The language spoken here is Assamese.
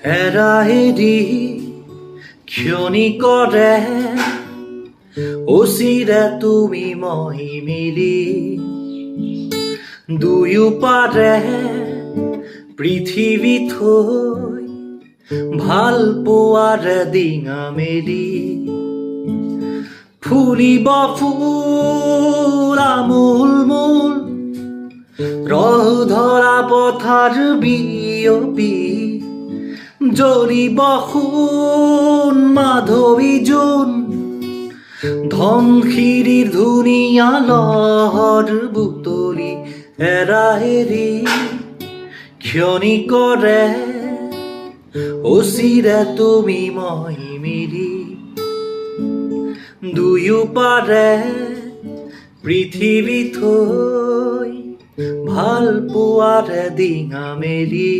এৰি ক্ষণি কৰে অচিৰে তুমি মই মিলি দুয়ো পাৰে পৃথিৱী থৈ ভাল পোৱাৰে ডিঙা মেলি ফুলিব ফুল আমোল মোল ৰহ ধৰা পথাৰ বিয়পি জ্বলিব সোণ মাধৱী জোন ধনশিৰিৰ ধুনীয়া লহৰ বুটলি এৰি ক্ষণি কৰে অচিৰে তুমি মই মিলি দুয়ো পাৰে পৃথিৱী থৈ ভাল পোৱাৰে ডিঙা মেলি